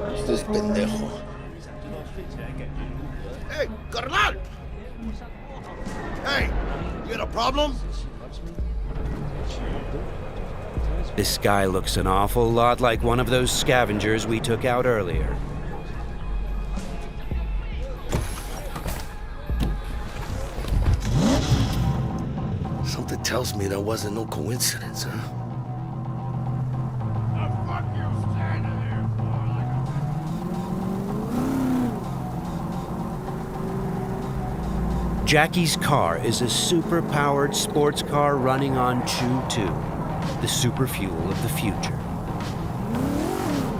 Who's this pendejo? Hey, carnal! Hey, you got a problem? This guy looks an awful lot like one of those scavengers we took out earlier. Something tells me that wasn't no coincidence, huh? Jackie's car is a super-powered sports car running on Choo-2, the super fuel of the future.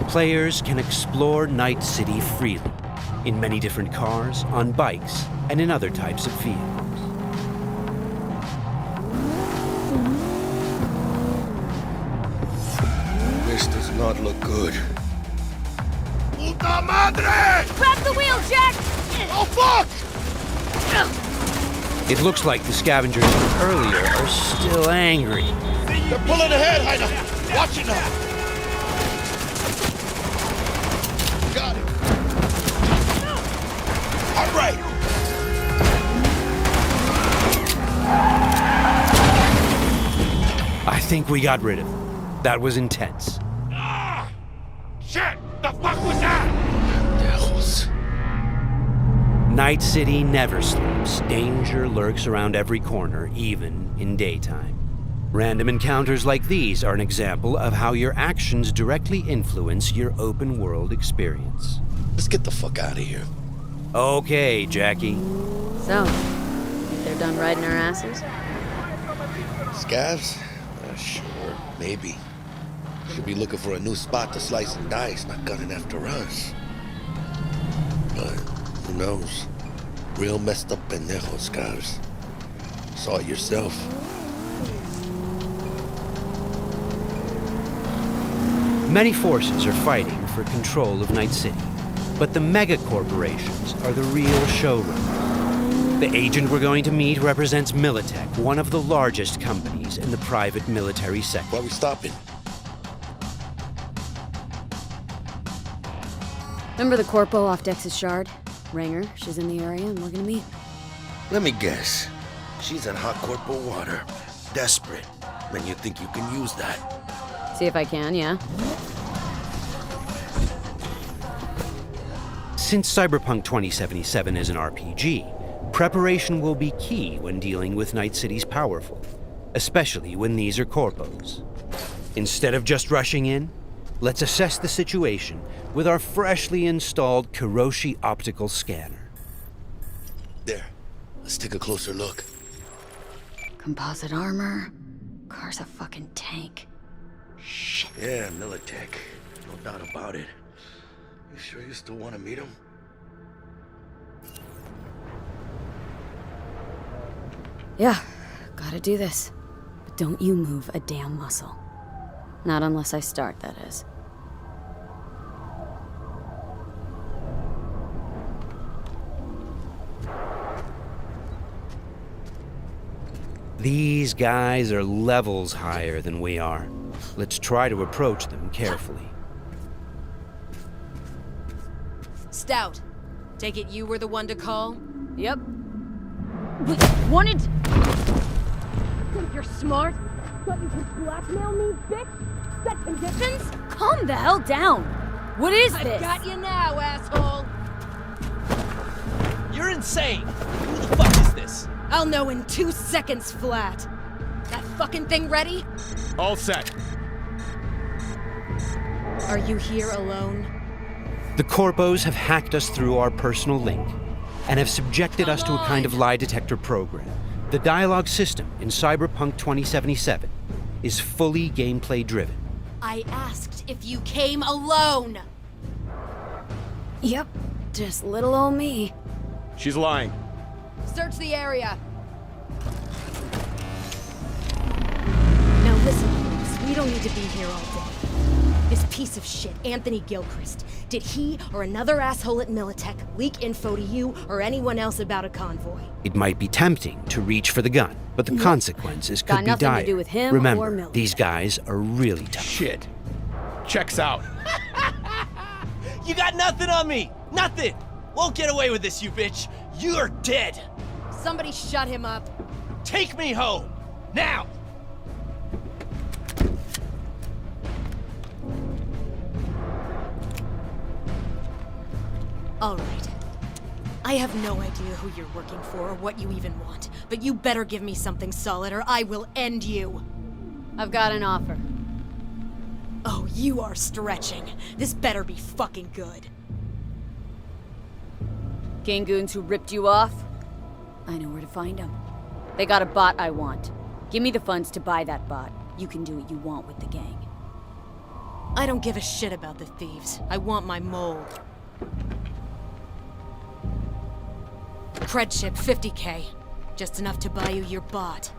Players can explore Night City freely, in many different cars, on bikes, and in other types of vehicles. This does not look good. Puta madre! Grab the wheel, Jack! Oh, fuck! It looks like the scavengers from earlier are still angry. They're pulling ahead, Heiner! Watch it now! Got it! All right! I think we got rid of him. That was intense. Ah! Shit! The fuck was that? Pendejos. Night City never sleeps. Danger lurks around every corner, even in daytime. Random encounters like these are an example of how your actions directly influence your open world experience. Let's get the fuck out of here. Okay, Jackie. So, think they're done riding our asses? Scavs? Sure, maybe. Should be looking for a new spot to slice and dice, not gunning after us. But who knows? Real messed up pendejos, Scavs. Saw it yourself. Many forces are fighting for control of Night City, but the mega corporations are the real showrunners. The agent we're going to meet represents Militech, one of the largest companies in the private military sector. Why are we stopping? Remember the corpo off Dex's Shard? Ranger, she's in the area and looking to meet. Let me guess. She's in hot corporal water. Desperate. Then you think you can use that. See if I can, yeah? Since Cyberpunk 2077 is an RPG, preparation will be key when dealing with Night City's powerful, especially when these are corpos. Instead of just rushing in, let's assess the situation with our freshly installed Kiroshi optical scanner. There. Let's take a closer look. Composite armor. Car's a fucking tank. Shit. Yeah, Militech. No doubt about it. You sure you still want to meet him? Yeah, gotta do this. But don't you move a damn muscle. Not unless I start, that is. These guys are levels higher than we are. Let's try to approach them carefully. Stout, take it you were the one to call? Yep. Wanted... Think you're smart? Thought you could blackmail me, bitch? Set conditions? Calm the hell down! What is this? I've got you now, asshole! You're insane! Who the fuck is this? I'll know in 2 seconds flat. That fucking thing ready? All set. Are you here alone? The corpos have hacked us through our personal link and have subjected us to a kind of lie detector program. The dialogue system in Cyberpunk 2077 is fully gameplay driven. I asked if you came alone! Yep, just little old me. She's lying. Search the area. Now listen, folks, we don't need to be here all day. This piece of shit, Anthony Gilchrist, did he or another asshole at Militech leak info to you or anyone else about a convoy? It might be tempting to reach for the gun, but the consequences Got could be nothing dire. to do with him or Remember, Militech. these guys are really tough. Shit. Checks out. You got nothing on me! Nothing! Won't get away with this, you bitch! You're dead! Somebody shut him up. Take me home! Now! All right. I have no idea who you're working for or what you even want, but you better give me something solid or I will end you. I've got an offer. Oh, you are stretching. This better be fucking good. Gang goons who ripped you off? I know where to find them. They got a bot I want. Give me the funds to buy that bot. You can do what you want with the gang. I don't give a shit about the thieves. I want my mold. Cred chip, 50K. Just enough to buy you your bot.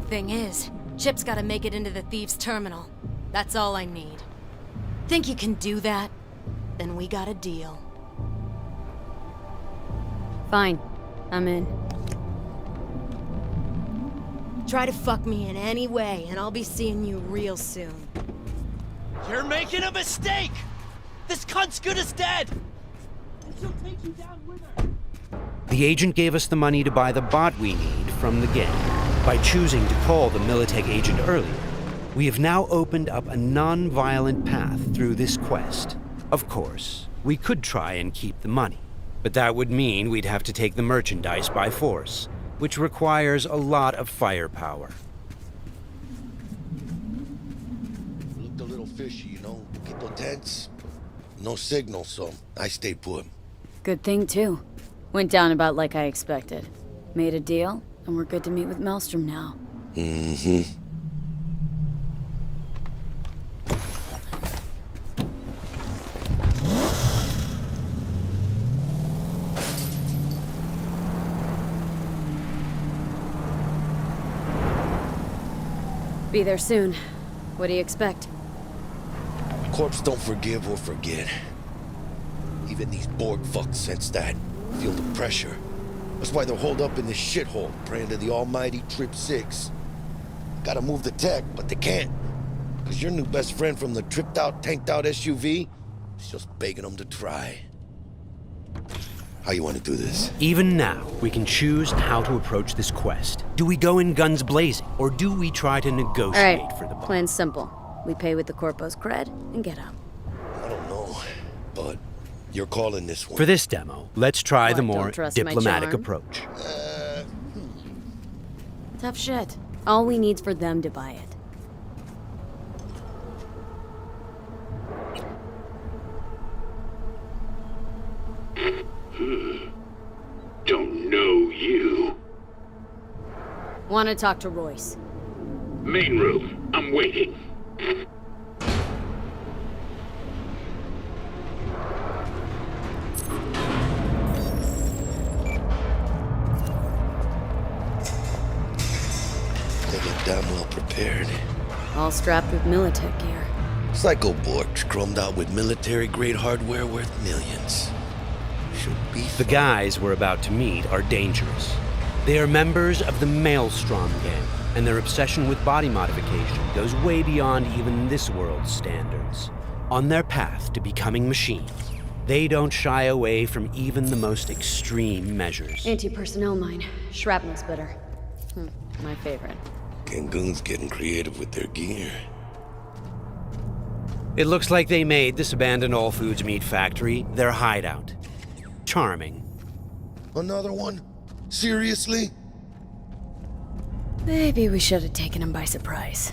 Thing is, Chip's gotta make it into the thieves' terminal. That's all I need. Think you can do that? Then we got a deal. Fine. I'm in. Try to fuck me in any way, and I'll be seeing you real soon. You're making a mistake! This cunt's good as dead! And she'll take you down with her! The agent gave us the money to buy the bot we need from the gang. By choosing to call the Militech agent earlier, we have now opened up a non-violent path through this quest. Of course, we could try and keep the money, but that would mean we'd have to take the merchandise by force, which requires a lot of firepower. Looked a little fishy, you know? Poquito tense. No signal, so I stayed put. Good thing, too. Went down about like I expected. Made a deal, and we're good to meet with Maelstrom now. Mm-hmm. Be there soon. What do you expect? Corps don't forgive or forget. Even these Borg fucks sense that. Feel the pressure. That's why they're holed up in this shithole, praying to the almighty Trip 6. Gotta move the tech, but they can't. Cause your new best friend from the tripped-out, tanked-out SUV is just begging them to try. How you want to do this? Even now, we can choose how to approach this quest. Do we go in guns blazing, or do we try to negotiate for the bot? Plan's simple. We pay with the Corpo's cred and get out. I don't know, but you're calling this one. For this demo, let's try the What, more don't trust my diplomatic charm? approach. Tough shit. All we need's for them to buy it. Don't know you. Want to talk to Royce. Main room. I'm waiting. They look damn well prepared. All strapped with Militech gear. Psycho Borgs chromed out with military-grade hardware worth millions. Should be The guys we're about to meet are dangerous. They are members of the Maelstrom gang, and their obsession with body modification goes way beyond even this world's standards. On their path to becoming machines, they don't shy away from even the most extreme measures. Anti-personnel mine. Shrapnel splitter. My favorite. Cancun's getting creative with their gear. It looks like they made this abandoned all foods meat factory their hideout. Charming. Another one? Seriously? Maybe we should have taken him by surprise.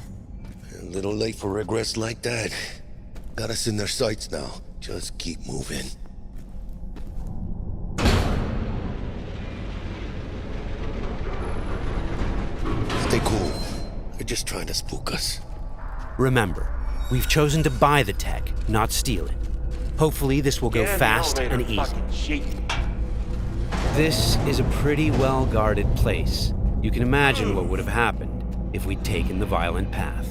A little late for regrets like that. Got us in their sights now. Just keep moving. Stay cool. They're just trying to spook us. Remember, we've chosen to buy the tech, not steal it. Hopefully this will go fast and easy. This is a pretty well-guarded place. You can imagine what would have happened if we'd taken the violent path.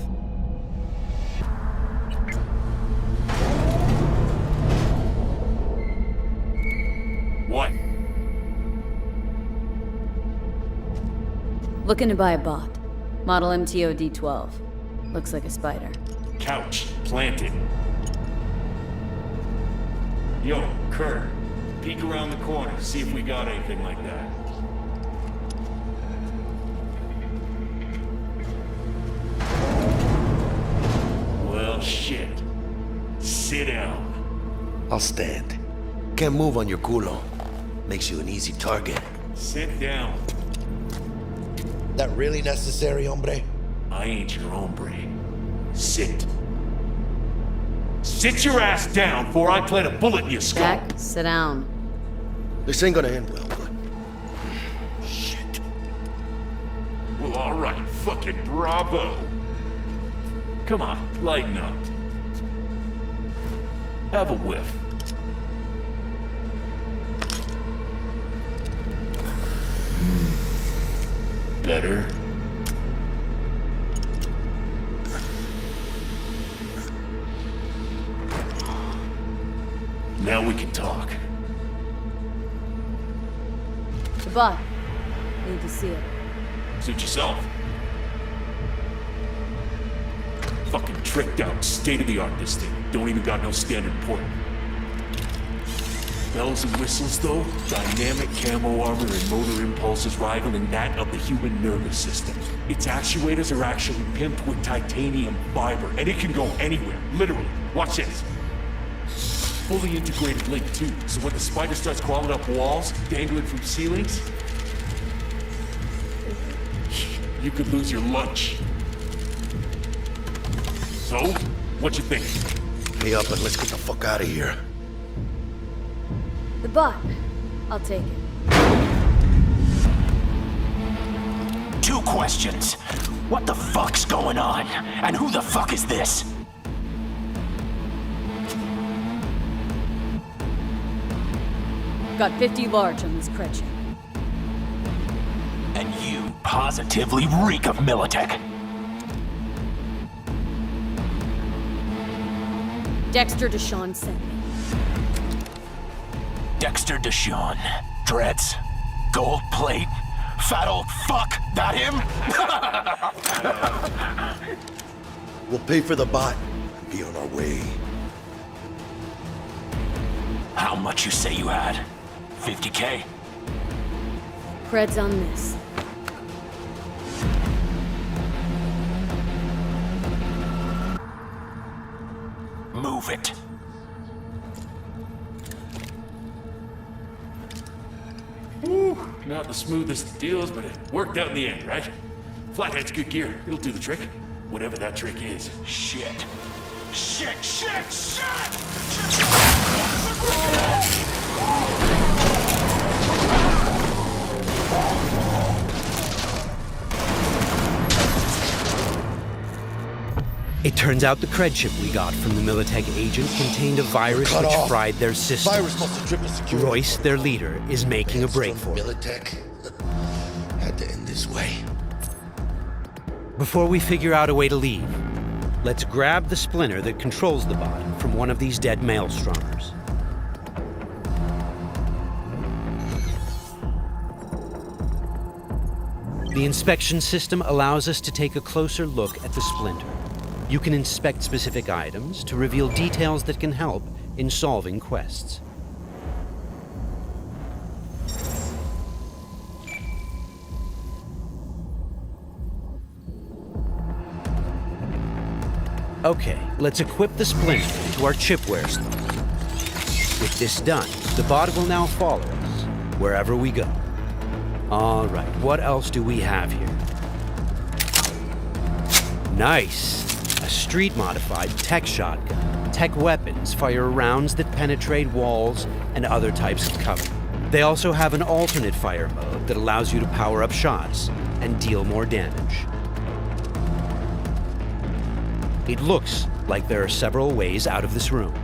What? Looking to buy a bot. Model MTO D12. Looks like a spider. Couch planted. Yo, Kurt, peek around the corner, see if we got anything like that. Well, shit. Sit down. I'll stand. Can't move on your culo. Makes you an easy target. Sit down. That really necessary, hombre? I ain't your hombre. Sit. Sit your ass down before I plant a bullet in your skull. Jack, sit down. This ain't gonna end well, but... Shit. Well, alright, fucking bravo. Come on, lighten up. Have a whiff. Better. Now we can talk. The bot. Need to see it. Suit yourself. Fucking tricked out, state-of-the-art this thing. Don't even got no standard port. Bells and whistles though, dynamic camo armor and motor impulses rivaling that of the human nervous system. Its actuators are actually pimped with titanium fiber, and it can go anywhere, literally. Watch this. Fully integrated link too, so when the spider starts crawling up walls, dangling from ceilings, you could lose your lunch. So, what you think? Pay up and let's get the fuck out of here. The bot. I'll take it. 2 questions. What the fuck's going on? And who the fuck is this? Got 50 large on this cred ship. And you positively reek of Militech. Dexter Deshawn sent me. Dexter Deshawn. Dreads. Gold plate. Fat old fuck. That him? We'll pay for the bot and be on our way. How much you say you had? 50K? Cred's on this. Move it. Woo, not the smoothest of deals, but it worked out in the end, right? Flathead's good gear. It'll do the trick. Whatever that trick is. Shit. Shit, shit, shit! It turns out the cred chip we got from the Militech agent contained a virus Cut which off. fried their system. Virus must have tripped the security. Royce, their leader, is making a break for it. Militech had to end this way. Before we figure out a way to leave, let's grab the splinter that controls the bot from one of these dead maelstromers. The inspection system allows us to take a closer look at the splinter. You can inspect specific items to reveal details that can help in solving quests. Okay, let's equip the splinter into our chipware slot. With this done, the bot will now follow us wherever we go. All right, what else do we have here? Nice! A street-modified tech shotgun. Tech weapons fire rounds that penetrate walls and other types of cover. They also have an alternate fire mode that allows you to power up shots and deal more damage. It looks like there are several ways out of this room,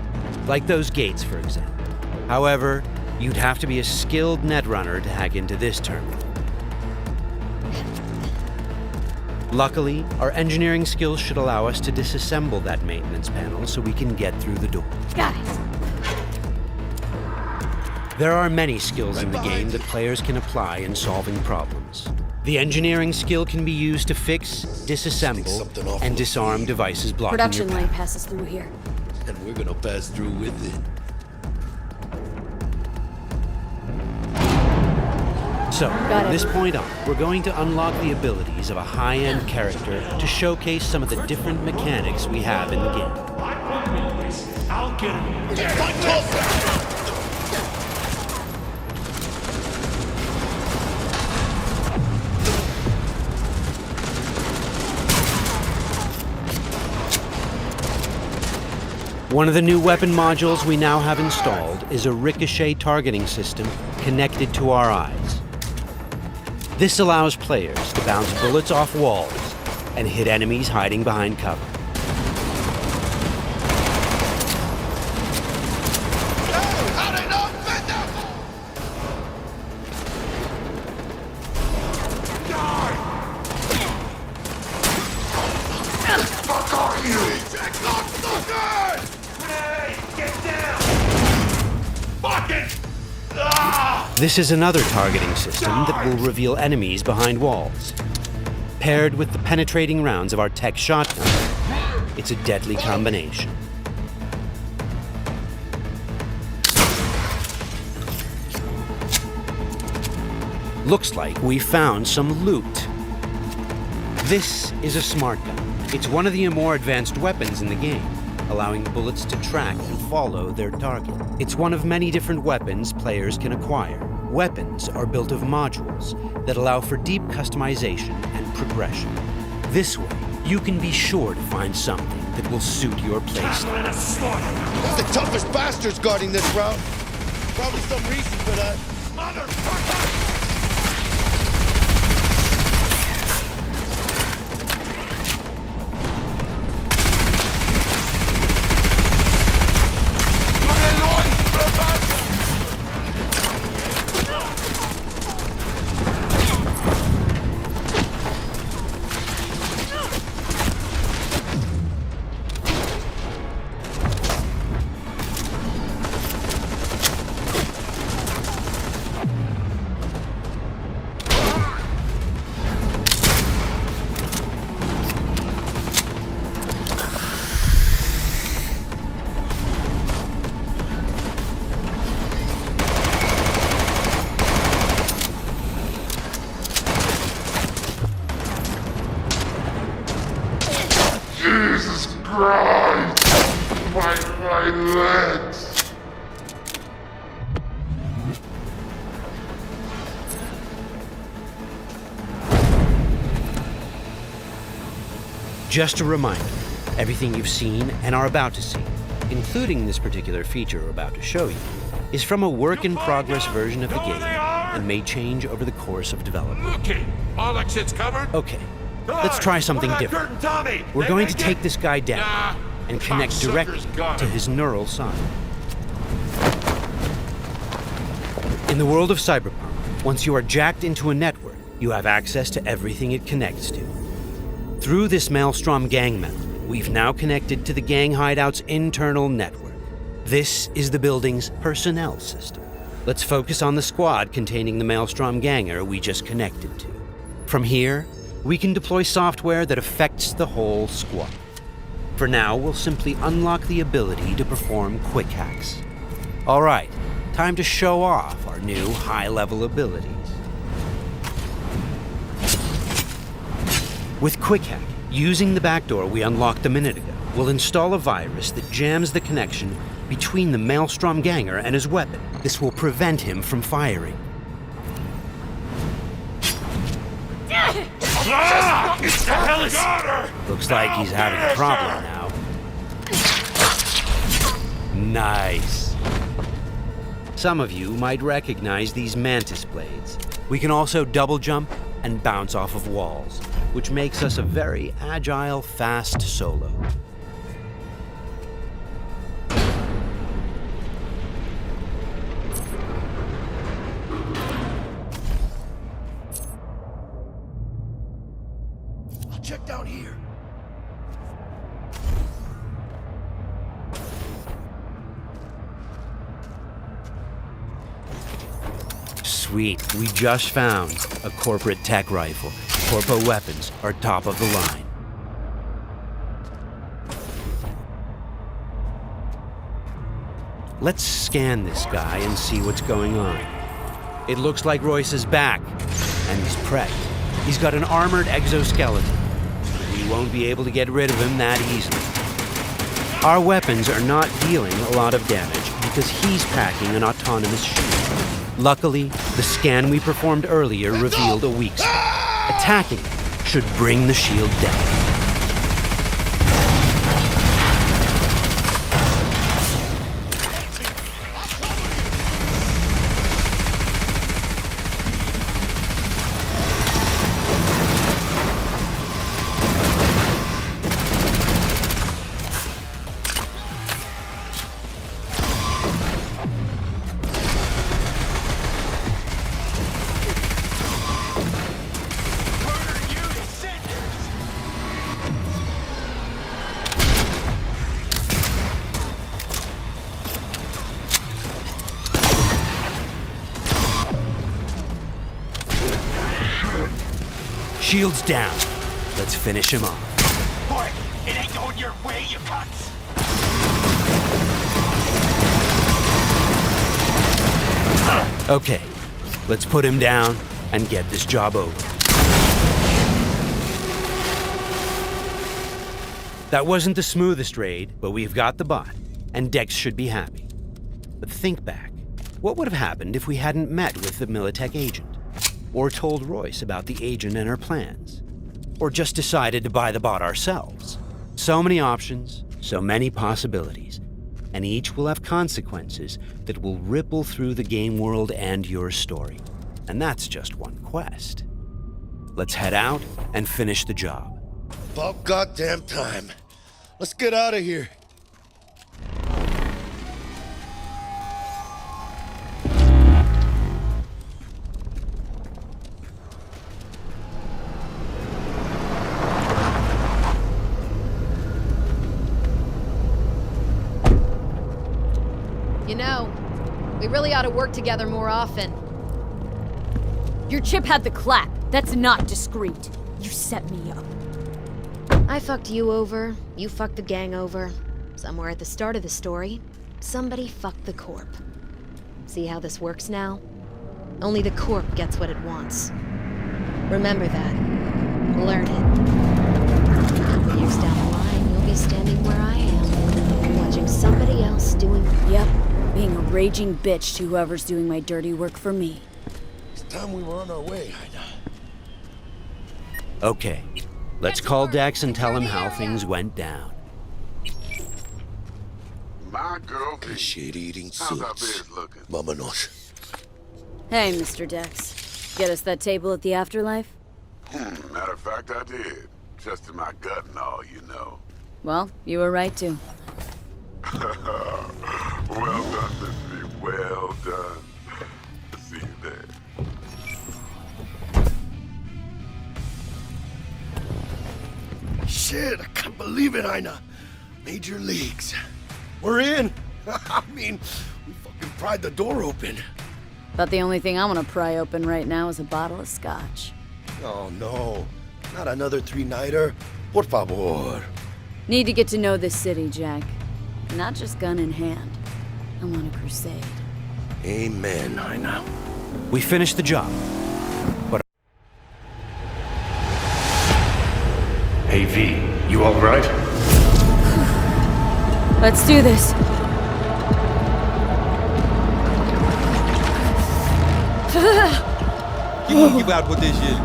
like those gates, for example. However, you'd have to be a skilled netrunner to hack into this terminal. Luckily, our engineering skills should allow us to disassemble that maintenance panel so we can get through the door. Got it. There are many skills in the game that players can apply in solving problems. The engineering skill can be used to fix, something disassemble, off and the disarm feed. devices blocking Production your lane path. passes through here. And we're gonna pass through with it. So, Got from it. this point on, we're going to unlock the abilities of a high-end character to showcase some of the different mechanics we have in the game. I'll get him. Get closer! One of the new weapon modules we now have installed is a ricochet targeting system connected to our eyes. This allows players to bounce bullets off walls and hit enemies hiding behind cover. This is another targeting system that will reveal enemies behind walls. Paired with the penetrating rounds of our tech shotgun, it's a deadly combination. Looks like we found some loot. This is a smart gun. It's one of the more advanced weapons in the game, allowing bullets to track and follow their target. It's one of many different weapons players can acquire. Weapons are built of modules that allow for deep customization and progression. This way, you can be sure to find something that will suit your playstyle. The toughest bastards guarding this route. Probably some reason for that. Motherfucker! Jesus Christ! My legs! Just a reminder, everything you've seen and are about to see, including this particular feature we're about to show you, is from a work-in-progress version of the game and may change over the course of development. Okay, all exits covered. Okay, let's try something different. We're going to take this guy down and connect directly to his neural sign. In the world of Cyberpunk, once you are jacked into a network, you have access to everything it connects to. Through this Maelstrom gang member, we've now connected to the gang hideout's internal network. This is the building's personnel system. Let's focus on the squad containing the Maelstrom ganger we just connected to. From here, we can deploy software that affects the whole squad. For now, we'll simply unlock the ability to perform quick hacks. All right, time to show off our new high-level abilities. With Quick Hack, using the backdoor we unlocked a minute ago, we'll install a virus that jams the connection between the Maelstrom ganger and his weapon. This will prevent him from firing. Looks like he's having a problem now. Nice. Some of you might recognize these mantis blades. We can also double jump and bounce off of walls, which makes us a very agile, fast solo. I'll check down here. Sweet, we just found a corporate tech rifle. Corpo weapons are top of the line. Let's scan this guy and see what's going on. It looks like Royce is back, and he's prepped. He's got an armored exoskeleton. We won't be able to get rid of him that easily. Our weapons are not dealing a lot of damage because he's packing an autonomous shield. Luckily, the scan we performed earlier revealed a weak spot. Attacking it should bring the shield down. Shield's down. Let's finish him off. Boy, it ain't going your way, you cunts! Okay, let's put him down and get this job over. That wasn't the smoothest raid, but we've got the bot, and Dex should be happy. But think back. What would have happened if we hadn't met with the Militech agent? Or told Royce about the agent and her plans? Or just decided to buy the bot ourselves? So many options, so many possibilities, and each will have consequences that will ripple through the game world and your story. And that's just one quest. Let's head out and finish the job. About goddamn time. Let's get out of here. You know, we really ought to work together more often. Your chip had the clap. That's not discreet. You set me up. I fucked you over, you fucked the gang over. Somewhere at the start of the story, somebody fucked the Corp. See how this works now? Only the Corp gets what it wants. Remember that. Learn it. A couple years down the line, you'll be standing where I am, watching somebody else doing... Yep, being a raging bitch to whoever's doing my dirty work for me. It's time we were on our way, Ida. Okay, let's call Dex and tell him how things went down. My girl, Shit-eating how's our suits. biz looking? Vámonos. Hey, Mr. Dex. Get us that table at the afterlife? Matter of fact, I did. Just in my gut and all, you know. Well, you were right to. Well done, Missy. Well done. See you there. Shit, I can't believe it, Ina. Major leagues. We're in. I mean, we fucking pried the door open. But the only thing I want to pry open right now is a bottle of scotch. Oh, no. Not another three-nighter. Por favor. Need to get to know this city, Jack. Not just gun in hand. I want a crusade. Amen, Ina. We finished the job. But Hey V, you alright? Let's do this. Keep out with this shit.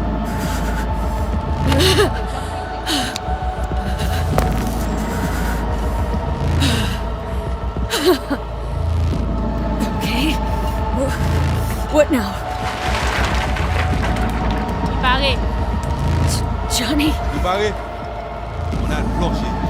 Okay. What now? Barré. Johnny? You barré? On a planché.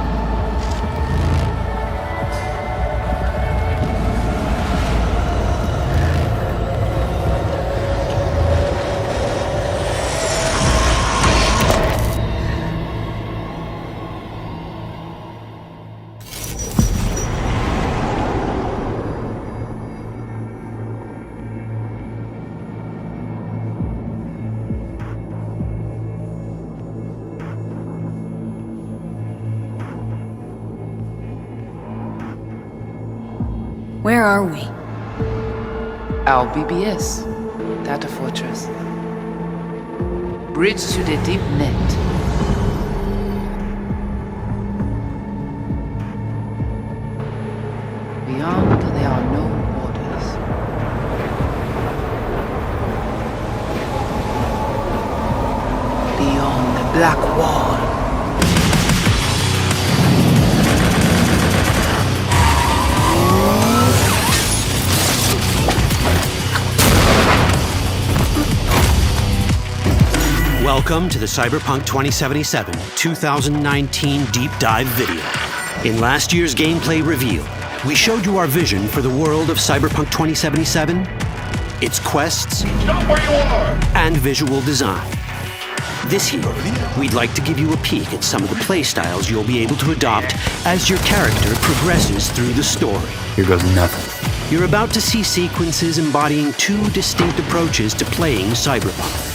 Where are we? Our BBS, Data Fortress. Bridge to the deep net. Beyond, there are no borders. Beyond the black wall. Welcome to the Cyberpunk 2077 2019 Deep Dive video. In last year's gameplay reveal, we showed you our vision for the world of Cyberpunk 2077, its quests, and visual design. This year, we'd like to give you a peek at some of the playstyles you'll be able to adopt as your character progresses through the story. Here goes nothing. You're about to see sequences embodying two distinct approaches to playing Cyberpunk.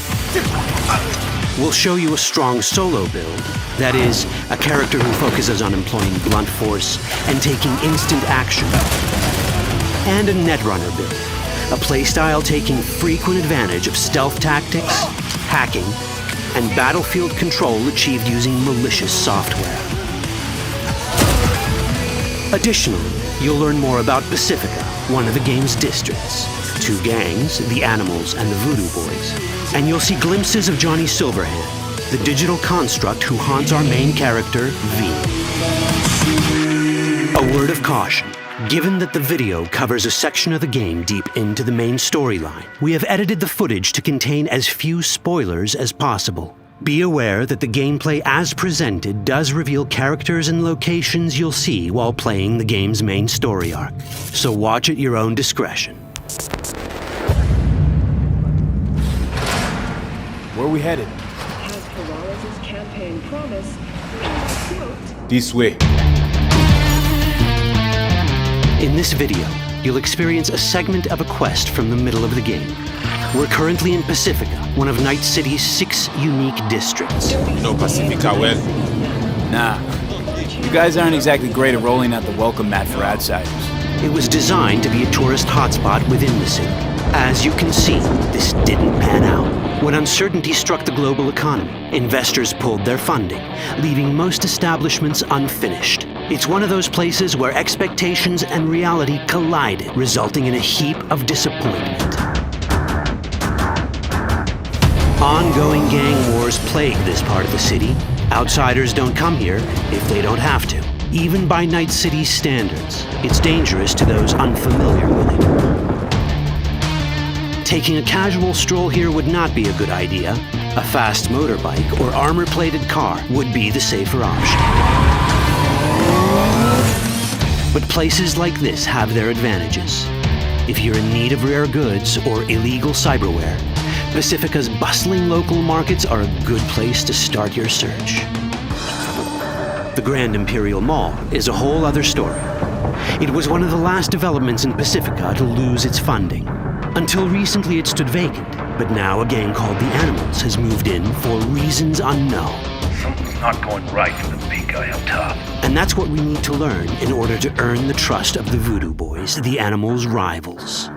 We'll show you a strong solo build, that is, a character who focuses on employing blunt force and taking instant action. And a Netrunner build, a playstyle taking frequent advantage of stealth tactics, hacking, and battlefield control achieved using malicious software. Additionally, you'll learn more about Pacifica, one of the game's districts, two gangs, the Animals and the Voodoo Boys, and you'll see glimpses of Johnny Silverhand, the digital construct who haunts our main character, V. A word of caution. Given that the video covers a section of the game deep into the main storyline, we have edited the footage to contain as few spoilers as possible. Be aware that the gameplay as presented does reveal characters and locations you'll see while playing the game's main story arc, so watch at your own discretion. Where are we headed? As Peralez's campaign promised, This way. In this video, you'll experience a segment of a quest from the middle of the game. We're currently in Pacifica, one of Night City's 6 unique districts. You know Pacifica well? Nah. You guys aren't exactly great at rolling out the welcome mat for outsiders. It was designed to be a tourist hotspot within the city. As you can see, this didn't pan out. When uncertainty struck the global economy, investors pulled their funding, leaving most establishments unfinished. It's one of those places where expectations and reality collided, resulting in a heap of disappointment. Ongoing gang wars plague this part of the city. Outsiders don't come here if they don't have to. Even by Night City's standards, it's dangerous to those unfamiliar with it. Taking a casual stroll here would not be a good idea. A fast motorbike or armor-plated car would be the safer option. But places like this have their advantages. If you're in need of rare goods or illegal cyberware, Pacifica's bustling local markets are a good place to start your search. The Grand Imperial Mall is a whole other story. It was one of the last developments in Pacifica to lose its funding. Until recently it stood vacant, but now a gang called the Animals has moved in for reasons unknown. Something's not going right for the big guy up top. And that's what we need to learn in order to earn the trust of the Voodoo Boys, the Animals' rivals.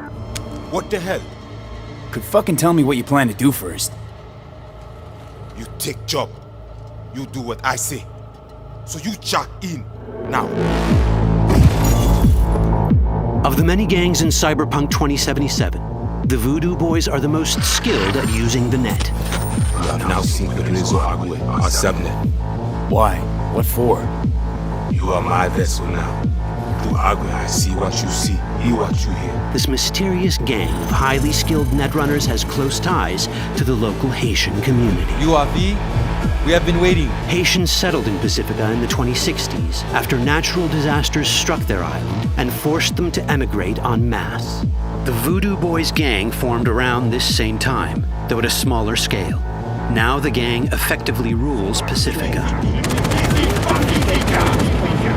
What the hell? Could fucking tell me what you plan to do first. You take job. You do what I say. So you jack in now. Of the many gangs in Cyberpunk 2077, the Voodoo Boys are the most skilled at using the net. You have now seen the Rezo Agwe, our subnet. Why? What for? You are my vessel now. Through Agwe, I see what you see, hear what you hear. This mysterious gang of highly skilled netrunners has close ties to the local Haitian community. You are V? We have been waiting. Haitians settled in Pacifica in the 2060s after natural disasters struck their island and forced them to emigrate en masse. The Voodoo Boys gang formed around this same time, though at a smaller scale. Now the gang effectively rules Pacifica.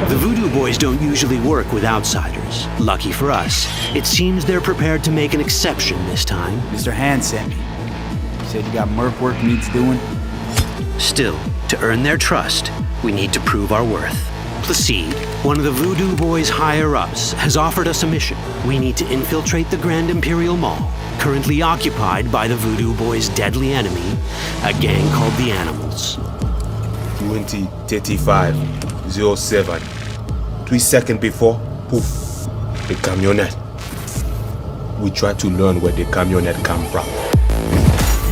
The Voodoo Boys don't usually work with outsiders. Lucky for us, it seems they're prepared to make an exception this time. Mr. Hand sent me. Said you got merc work needs doing. Still, to earn their trust, we need to prove our worth. Placide, one of the Voodoo Boys' higher-ups, has offered us a mission. We need to infiltrate the Grand Imperial Mall, currently occupied by the Voodoo Boys' deadly enemy, a gang called the Animals. 20:35:07. 3 seconds before, poof, the camionette. We try to learn where the camionette come from.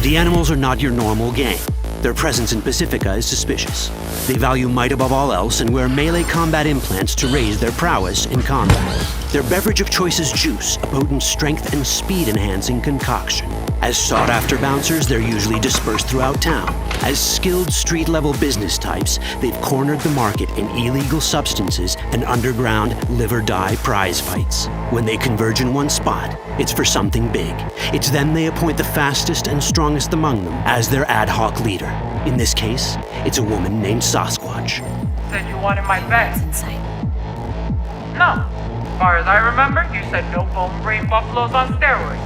The Animals are not your normal gang. Their presence in Pacifica is suspicious. They value might above all else and wear melee combat implants to raise their prowess in combat. Their beverage of choice is juice, a potent strength and speed-enhancing concoction. As sought-after bouncers, they're usually dispersed throughout town. As skilled street-level business types, they've cornered the market in illegal substances and underground live-or-die prize fights. When they converge in one spot, it's for something big. It's then they appoint the fastest and strongest among them as their ad hoc leader. In this case, it's a woman named Sasquatch. Said you wanted my vet. No. As far as I remember, you said no bone brain buffaloes on steroids.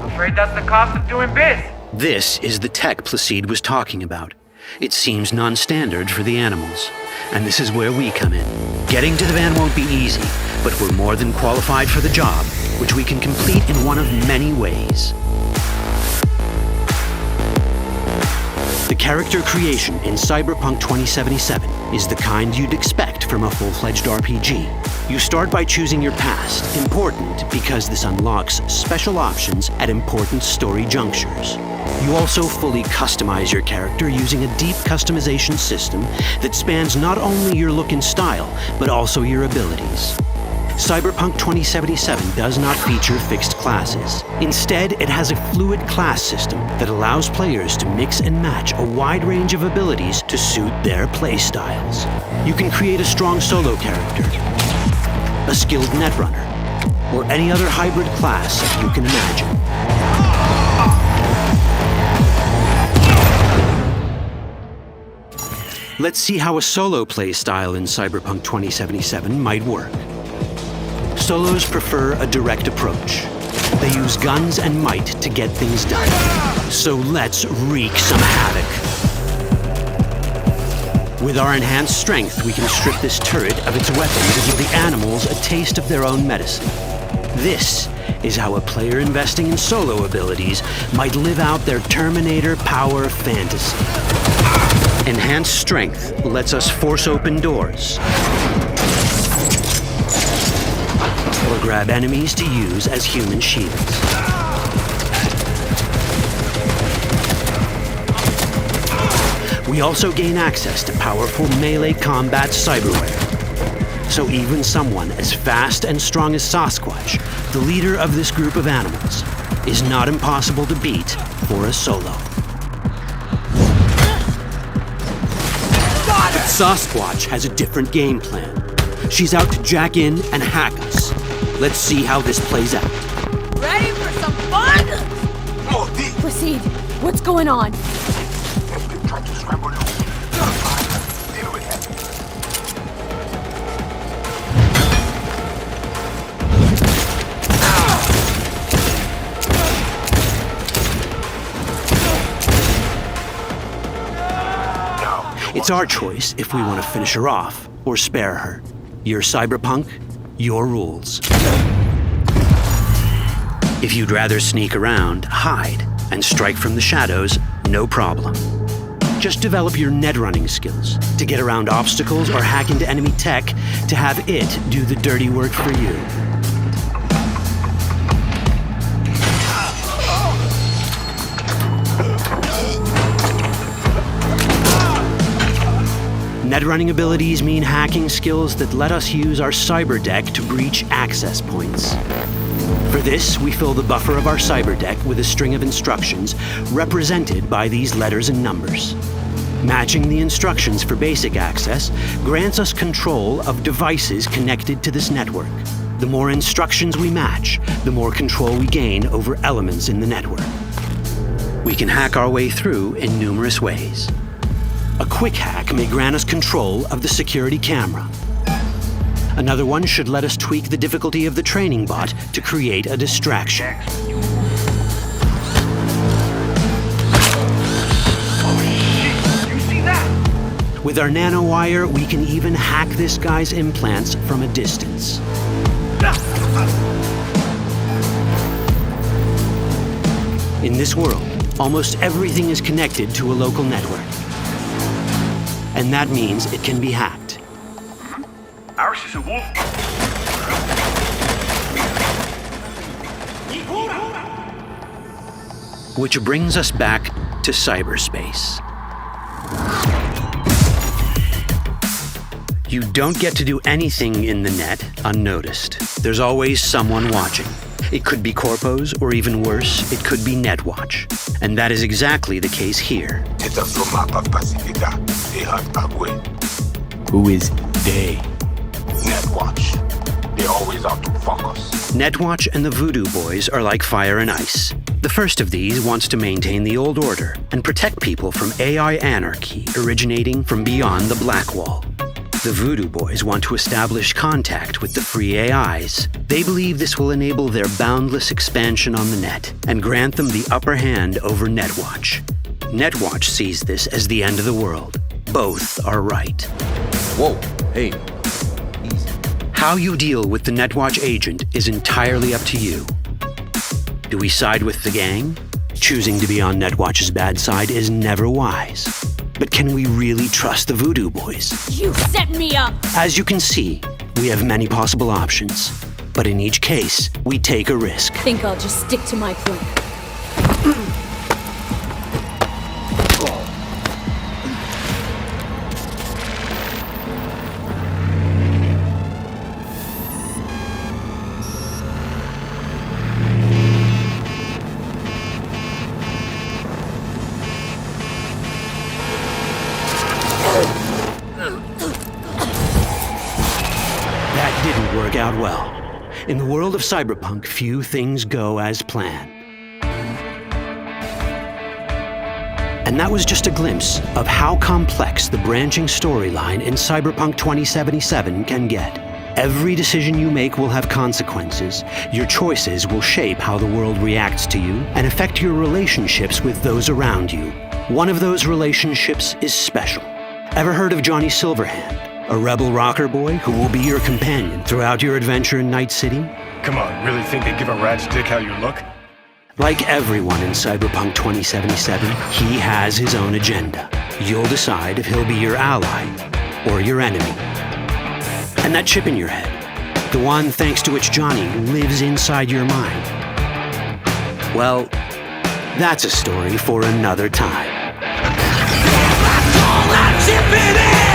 Afraid that's the cost of doing biz. This is the tech Placide was talking about. It seems non-standard for the Animals. And this is where we come in. Getting to the van won't be easy, but we're more than qualified for the job, which we can complete in one of many ways. The character creation in Cyberpunk 2077 is the kind you'd expect from a full-fledged RPG. You start by choosing your past, important because this unlocks special options at important story junctures. You also fully customize your character using a deep customization system that spans not only your look and style, but also your abilities. Cyberpunk 2077 does not feature fixed classes. Instead, it has a fluid class system that allows players to mix and match a wide range of abilities to suit their playstyles. You can create a strong solo character, a skilled netrunner, or any other hybrid class you can imagine. Let's see how a solo playstyle in Cyberpunk 2077 might work. Solos prefer a direct approach. They use guns and might to get things done. So let's wreak some havoc. With our enhanced strength, we can strip this turret of its weapon to give the Animals a taste of their own medicine. This is how a player investing in solo abilities might live out their Terminator power fantasy. Enhanced strength lets us force open doors, or grab enemies to use as human shields. We also gain access to powerful melee combat cyberware. So even someone as fast and strong as Sasquatch, the leader of this group of animals, is not impossible to beat for a solo. But Sasquatch has a different game plan. She's out to jack in and hack us. Let's see how this plays out. Ready for some fun? Proceed. What's going on? It's our choice if we want to finish her off or spare her. You're Cyberpunk, your rules. If you'd rather sneak around, hide, and strike from the shadows, no problem. Just develop your netrunning skills to get around obstacles or hack into enemy tech to have it do the dirty work for you. Netrunning abilities mean hacking skills that let us use our cyber deck to breach access points. For this, we fill the buffer of our cyber deck with a string of instructions represented by these letters and numbers. Matching the instructions for basic access grants us control of devices connected to this network. The more instructions we match, the more control we gain over elements in the network. We can hack our way through in numerous ways. A quick hack may grant us control of the security camera. Another one should let us tweak the difficulty of the training bot to create a distraction. With our nanowire, we can even hack this guy's implants from a distance. In this world, almost everything is connected to a local network. And that means it can be hacked. Ours is a wolf. Which brings us back to cyberspace. You don't get to do anything in the net unnoticed. There's always someone watching. It could be corpos, or even worse, it could be Netwatch. And that is exactly the case here. Who is they? Netwatch. They always out to fuck us. Netwatch and the Voodoo Boys are like fire and ice. The first of these wants to maintain the old order and protect people from AI anarchy originating from beyond the Black Wall. The Voodoo Boys want to establish contact with the free AIs. They believe this will enable their boundless expansion on the net and grant them the upper hand over Netwatch. Netwatch sees this as the end of the world. Both are right. Whoa, hey. How you deal with the Netwatch agent is entirely up to you. Do we side with the gang? Choosing to be on Netwatch's bad side is never wise. But can we really trust the Voodoo Boys? You set me up! As you can see, we have many possible options. But in each case, we take a risk. Think I'll just stick to my plan. That didn't work out well. In the world of cyberpunk, few things go as planned. And that was just a glimpse of how complex the branching storyline in Cyberpunk 2077 can get. Every decision you make will have consequences. Your choices will shape how the world reacts to you and affect your relationships with those around you. One of those relationships is special. Ever heard of Johnny Silverhand? A rebel rocker boy who will be your companion throughout your adventure in Night City? Come on, really think they give a rat's dick how you look? Like everyone in Cyberpunk 2077, he has his own agenda. You'll decide if he'll be your ally or your enemy. And that chip in your head, the one thanks to which Johnny lives inside your mind. Well, that's a story for another time. All that chip in it!